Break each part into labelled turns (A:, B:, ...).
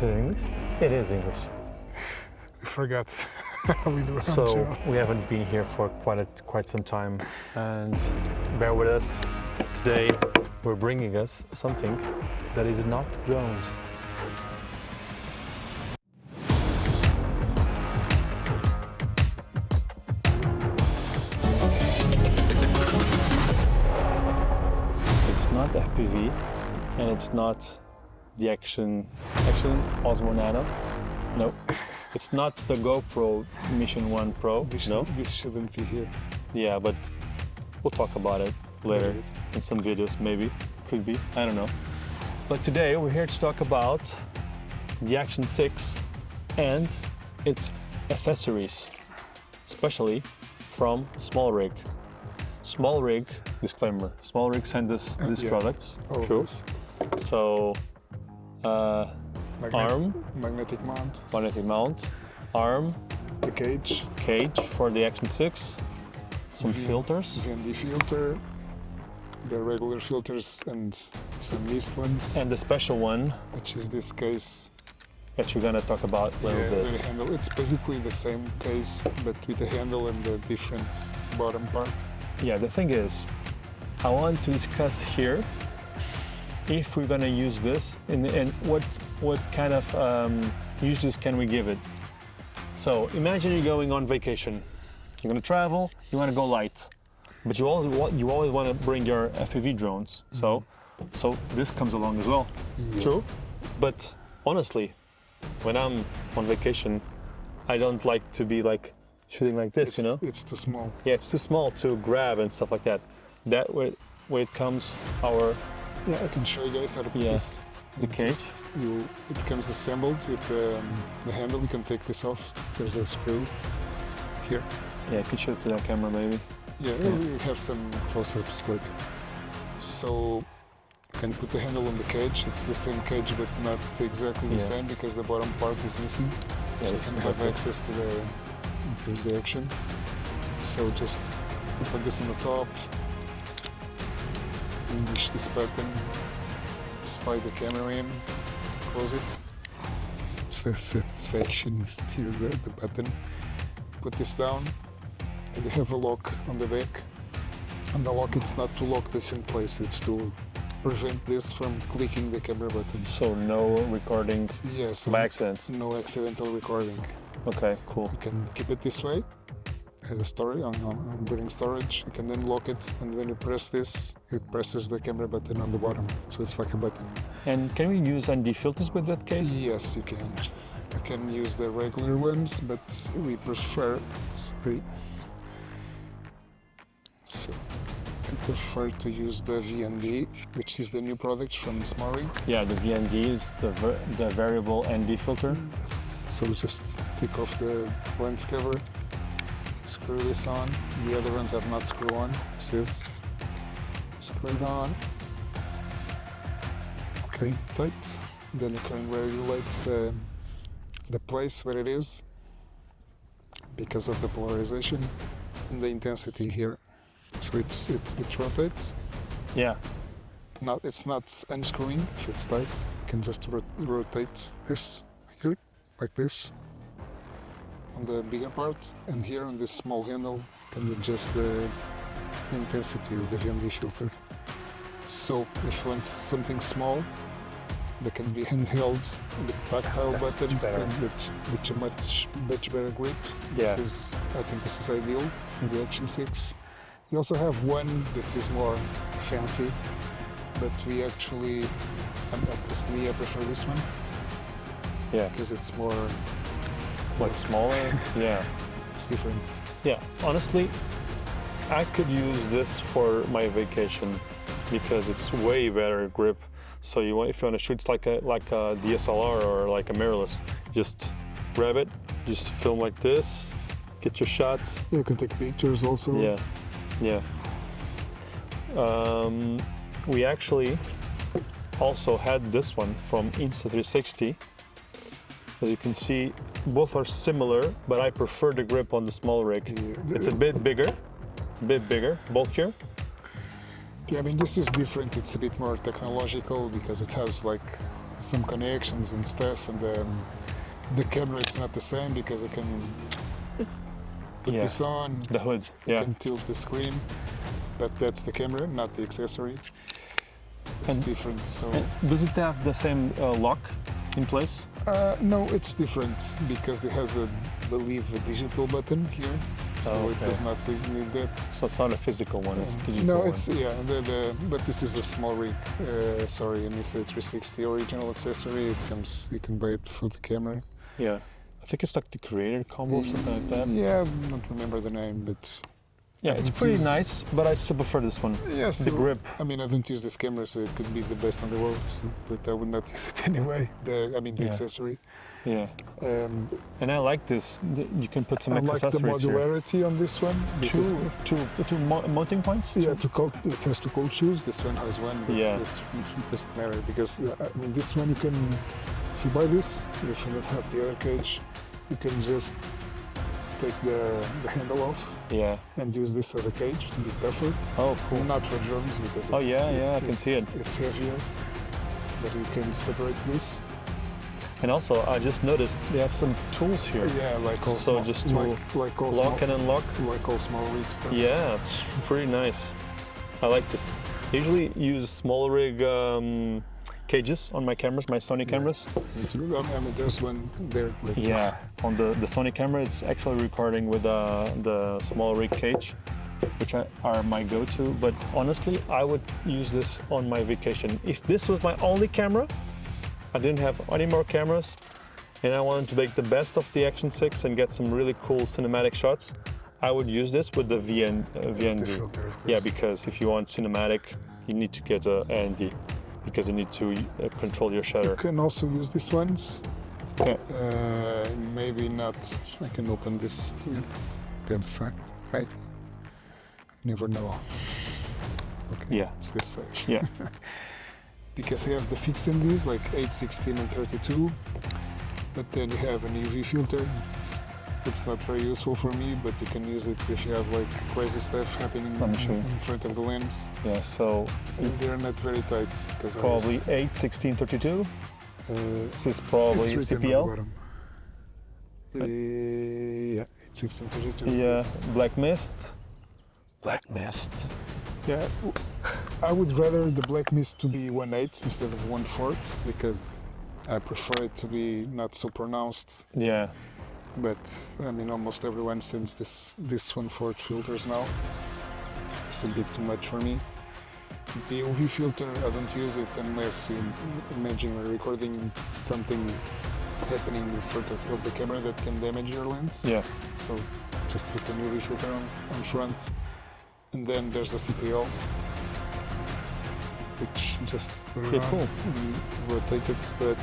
A: it English? It is English.
B: I forgot how we do it.
A: So we haven't been here for quite some time, and bear with us. Today we're bringing us something that is not drones. It's not FPV, and it's not the Action Osmo Nano. No, it's not the GoPro Mission 1 Pro.
B: This shouldn't be here.
A: Yeah, but we'll talk about it later in some videos, maybe. Could be, I don't know. But today we're here to talk about the Action 6 and its accessories, especially from Smallrig. Smallrig, disclaimer, Smallrig sent us these products.
B: True.
A: So,
B: magnetic
A: mount, arm,
B: the cage
A: for the Action 6, some filters,
B: VND filter, the regular filters and some mist ones,
A: and the special one,
B: which is this case
A: that you're gonna talk about a little bit.
B: The handle. It's basically the same case, but with the handle and the different bottom part.
A: Yeah, the thing is, I want to discuss here if we're gonna use this and what kind of uses can we give it. So imagine you're going on vacation, you're gonna travel, you want to go light, but you always want to bring your FPV drones. So this comes along as well.
B: Yeah.
A: True, but honestly, when I'm on vacation, I don't like to be like shooting like this, you know?
B: It's too small.
A: Yeah, it's too small to grab and stuff like that. That way it comes our...
B: Yeah, I can show you guys how to put this.
A: The case.
B: It comes assembled with the handle. You can take this off. There's a screw here.
A: Yeah, you can show it to that camera maybe.
B: Yeah, we have some close-ups later. So you can put the handle on the cage. It's the same cage, but not exactly the same because the bottom part is missing.
A: Yeah,
B: so you can have access to the action. So just put this on the top. Push this button, slide the camera in, close it. Satisfaction, here the button. Put this down, and you have a lock on the back. And the lock, it's not to lock this in place, it's to prevent this from clicking the camera button.
A: So no recording by accident?
B: No accidental recording.
A: Okay, cool.
B: You can keep it this way. During storage, you can then lock it, and when you press this, it presses the camera button on the bottom, so it's like a button.
A: And can we use ND filters with that case?
B: Yes, you can. You can use the regular ones, but we prefer to use the VND, which is the new product from Smallrig.
A: Yeah, the VND is the variable ND filter.
B: So just take off the lens cover. Screw this on. The other ones are not screw on. This is screwed on. Okay, tight. Then you can regulate the place where it is because of the polarization and the intensity here. So it rotates.
A: Yeah.
B: It's not unscrewing if it's tight. You can just rotate this here like this. On the bigger part, and here on this small handle you can adjust the intensity of the VND filter. So if you want something small that can be handheld with tactile buttons and with a much better grip, I think this is ideal for the Action 6. We also have one that is more fancy, but we actually, at least me, I prefer this one.
A: Yeah.
B: Because it's more...
A: Like smaller? Yeah.
B: It's different.
A: Yeah, honestly, I could use this for my vacation because it's way better grip. So if you want to shoot, it's like a DSLR or like a mirrorless. Just grab it, just film like this, get your shots.
B: You can take pictures also.
A: Yeah. We actually also had this one from Insta360. As you can see, both are similar, but I prefer the grip on the Smallrig. Yeah. It's a bit bigger, bulkier.
B: Yeah, I mean, this is different. It's a bit more technological because it has like some connections and stuff, and the camera it's not the same because I can put this on,
A: the hood.
B: you
A: Yeah.
B: can tilt the screen, but that's the camera, not the accessory. It's different. So
A: Does it have the same lock in place?
B: no, it's different because it has I believe a digital button here, so it does not need that.
A: So it's not a physical one, it's digital
B: No,
A: one.
B: it's but this is a Smallrig. Sorry, I missed the 360 original accessory. It comes, you can buy it for the camera.
A: Yeah. I think it's like the creator combo or something like that.
B: Yeah, I don't remember the name, but
A: Yeah, it's pretty nice, but I still prefer this one.
B: yes,
A: The grip.
B: I mean, I don't use this camera, so it could be the best on the world, but I would not use it anyway. The accessory.
A: Yeah. And I like this. You can put some
B: I like the
A: accessories here.
B: modularity on this one. because-
A: Two mounting points?
B: Yeah, it has two cold shoes. This one has one, but
A: Yeah.
B: it doesn't matter because I mean, this one you can, if you buy this, if you don't have the other cage, you can just take the handle off
A: Yeah.
B: and use this as a cage to be tougher.
A: Oh, cool.
B: Not for drones because it's,
A: Oh, yeah, I can see it.
B: It's heavier, but you can separate this.
A: And also, I just noticed they have some tools here.
B: Yeah, like all
A: So
B: small,
A: just to
B: like all
A: lock and unlock.
B: like all small rig stuff.
A: Yeah, it's pretty nice. I like this. I usually use Smallrig cages on my cameras, my Sony cameras.
B: Me too. I mean, there's one there. Like,
A: Yeah, on the Sony camera, it's actually recording with the Smallrig cage, which are my go-to. But honestly, I would use this on my vacation. If this was my only camera, I didn't have any more cameras, and I wanted to make the best of the Action 6 and get some really cool cinematic shots, I would use this with the VND.
B: filter, of
A: Yeah,
B: course.
A: because if you want cinematic, you need to get a AND because you need to control your
B: You
A: shutter.
B: can also use these ones.
A: Yeah.
B: Maybe not. I can open this here. The other side. Right. Never know. Okay.
A: Yeah.
B: It's this side.
A: Yeah.
B: Because you have the fixed in these, like 8, 16, and 32. But then you have an UV filter. It's not very useful for me, but you can use it if you have like crazy stuff happening
A: Let me show you.
B: in front of the lens.
A: Yeah, so
B: And they're not very tight because
A: probably 8, 16, 32. This is probably
B: it's written on the
A: CPL.
B: bottom. Yeah, 8, 16, 32.
A: Yeah, Black Mist. Black Mist.
B: Yeah, I would rather the black mist to be 1/8 instead of 1/4 because I prefer it to be not so pronounced.
A: Yeah.
B: But I mean, almost everyone sends this 1/4 filters now. It's a bit too much for me. The UV filter, I don't use it unless you imagine you're recording something happening in front of the camera that can damage your lens.
A: Yeah.
B: So just put an UV filter on front. And then there's a CPL, which just put it
A: Pretty
B: on
A: cool.
B: and rotate it, but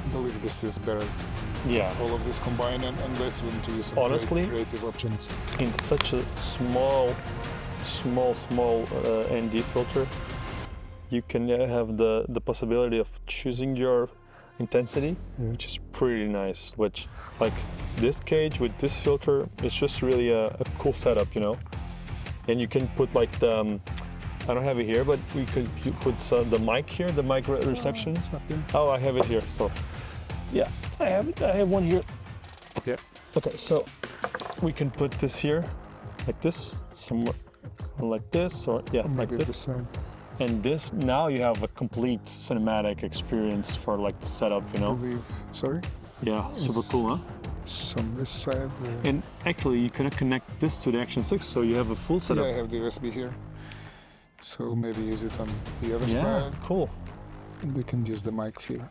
B: I believe this is better.
A: Yeah.
B: All of this combined, and unless you want to use some
A: Honestly,
B: creative options.
A: In such a small ND filter, you can have the possibility of choosing your intensity, which is pretty nice. Which, like this cage with this filter, it's just really a cool setup, you know. And you can put like the, I don't have it here, but we could put the mic here, the mic reception.
B: It's not there.
A: Oh, I have it here. So, yeah, I have it. I have one here.
B: Yeah.
A: Okay, so we can put this here, like this, somewhere like this, or yeah, like
B: Maybe
A: this.
B: this side.
A: And this, now you have a complete cinematic experience for like the setup, you
B: I
A: know?
B: believe. Sorry.
A: Yeah, super cool, huh?
B: So on this side.
A: And actually, you can connect this to the Action 6, so you have a full setup.
B: Yeah, I have the USB here. So maybe use it on the other
A: Yeah,
B: side.
A: cool.
B: And we can use the mics here.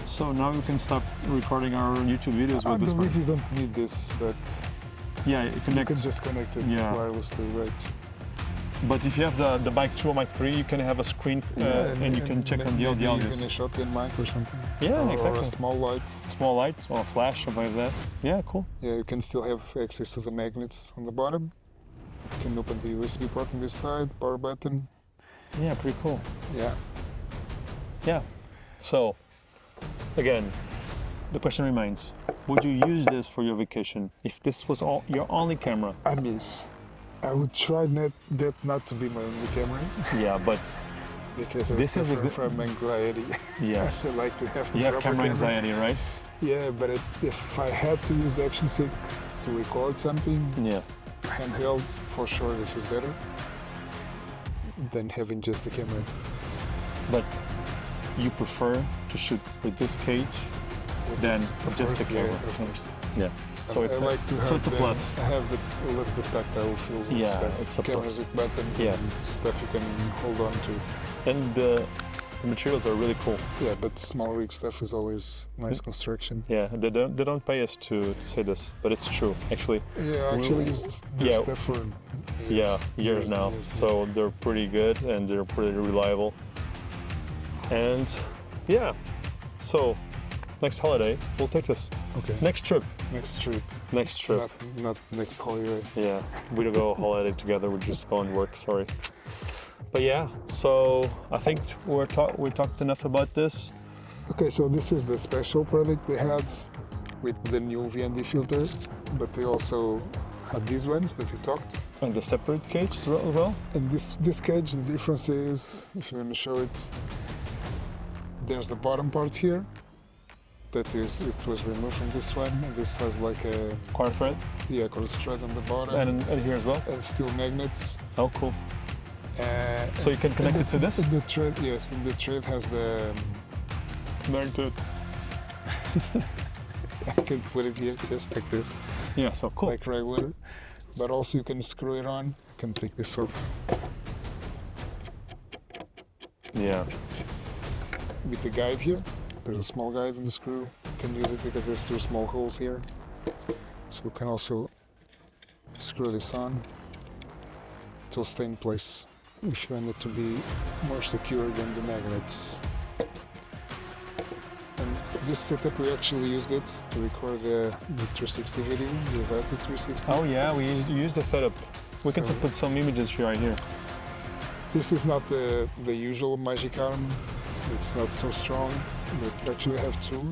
A: So now we can start recording our YouTube videos
B: I
A: with this one.
B: believe you don't need this, but
A: Yeah, you
B: you
A: connect.
B: can just connect it
A: Yeah.
B: wirelessly, right?
A: But if you have the mic 2 or mic 3, you can have a screen and you can check on the
B: maybe
A: audio.
B: even a shotgun mic or something.
A: Yeah,
B: or,
A: exactly.
B: Or a small light.
A: Small light or a flash, something like that. Yeah, cool.
B: Yeah, you can still have access to the magnets on the bottom. You can open the USB port on this side, power button.
A: Yeah, pretty cool.
B: Yeah.
A: Yeah. So, again, the question remains: would you use this for your vacation if this was your only camera?
B: I mean, I would try not to be my only camera.
A: Yeah, but
B: because I
A: This is a
B: suffer
A: good-
B: from anxiety.
A: Yeah.
B: I like to have
A: You have
B: proper
A: camera anxiety, right?
B: Yeah, but if I had to use the Action 6 to record something,
A: Yeah.
B: handheld, for sure this is better than having just the camera.
A: But you prefer to shoot with this cage than
B: Of
A: just the
B: course,
A: camera?
B: yeah, of course.
A: Yeah. So
B: I
A: it's
B: like to have
A: a plus.
B: I have the love the tactile feel of
A: Yeah,
B: stuff.
A: it's a
B: Cameras
A: plus.
B: with buttons
A: Yeah.
B: and stuff you can hold on to.
A: And the materials are really cool.
B: Yeah, but Smallrig stuff is always nice construction.
A: Yeah, they don't pay us to say this, but it's true actually.
B: Yeah, I actually use their
A: Yeah.
B: stuff for
A: Years now.
B: and years.
A: So they're pretty good and they're pretty reliable. And yeah, so next holiday we'll take this.
B: Okay.
A: Next trip.
B: Next trip.
A: Next trip.
B: Not next holiday.
A: Yeah, we don't go holiday together. We just go and work. Sorry. But yeah, so I think we talked enough about this.
B: Okay, so this is the special product they had with the new VND filter, but they also had these ones that we talked.
A: And the separate cage as well.
B: And this cage, the difference is, if you want to show it, there's the bottom part here. It was removed from this one. And this has like a
A: Quarter thread.
B: cross thread on the bottom
A: And here as well.
B: and steel magnets.
A: Oh, cool. So you can connect it to this?
B: The thread, yes, and the thread has the.
A: Connect to it.
B: I can put it here just like this,
A: Yeah, so cool.
B: like regular. But also you can screw it on. You can take this off
A: Yeah.
B: with the guide here. There's a small guide in the screw. You can use it because there's two small holes here. So you can also screw this on. It will stay in place if you want it to be more secure than the magnets. And this setup, we actually used it to record the 360 video, the Avata 360.
A: Oh yeah, we use the setup. We can
B: So-
A: put some images right here.
B: This is not the usual magic arm. It's not so strong, but actually I have two.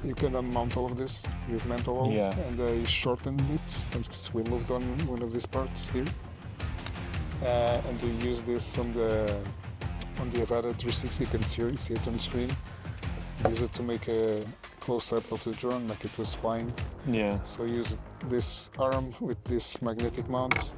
B: You can unmount all of this, dismantle all,
A: Yeah.
B: and I shortened it and just removed one of these parts here. And we use this on the Avata 360. You can see it on the screen. Use it to make a close-up of the drone, like it was flying.
A: Yeah.
B: So use this arm with this magnetic mount.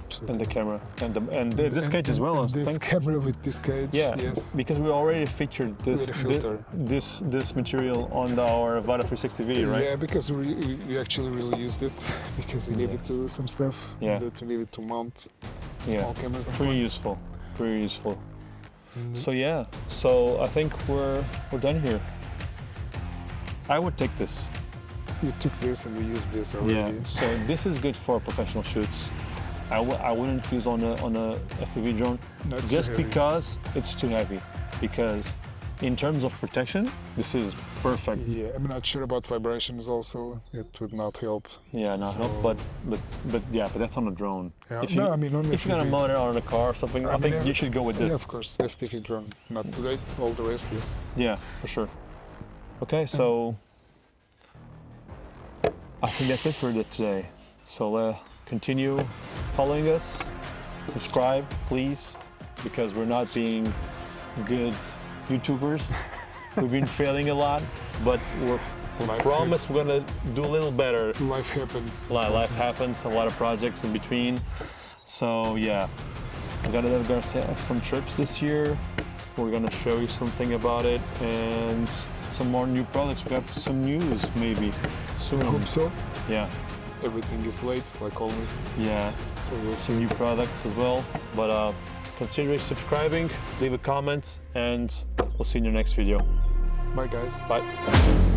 B: So
A: And the camera and this cage as well. I
B: This
A: think.
B: camera with this cage.
A: Yeah.
B: Yes.
A: Because we already featured this
B: With a filter.
A: this material on our Avata 360 video, right?
B: Yeah, because we actually really used it because we needed to do some stuff.
A: Yeah.
B: That we needed to mount
A: Yeah.
B: small cameras. on
A: Pretty
B: point.
A: useful. Pretty useful.
B: Mhm.
A: So yeah. So I think we're done here. I would take this.
B: You took this and we used this already.
A: Yeah. So this is good for professional shoots. I wouldn't use on a FPV drone
B: Not so
A: just
B: heavy.
A: because it's too heavy. Because in terms of protection, this is perfect.
B: Yeah, I'm not sure about vibrations also. It would not help.
A: Yeah, not help,
B: So-
A: but that's on a drone.
B: Yeah.
A: If you,
B: No, I mean, on
A: if you're gonna
B: FPV.
A: mount it on a car or something, I think you should go with
B: Yeah,
A: this.
B: of course, FPV drone. Not great. All the rest is.
A: Yeah, for sure. Okay, so I think that's it for today. So continue following us, subscribe, please, because we're not being good YouTubers. We've been failing a lot, but we
B: Life
A: promise we're gonna do a little better.
B: Life happens.
A: Life happens, a lot of projects in between. So yeah, we're gonna have some trips this year. We're gonna show you something about it and some more new products. We have some news maybe soon.
B: I hope so.
A: Yeah,
B: Everything is late, like always.
A: yeah,
B: So we'll see.
A: some new products as well. But consider subscribing, leave a comment, and we'll see you in the next video.
B: Bye, guys.
A: Bye.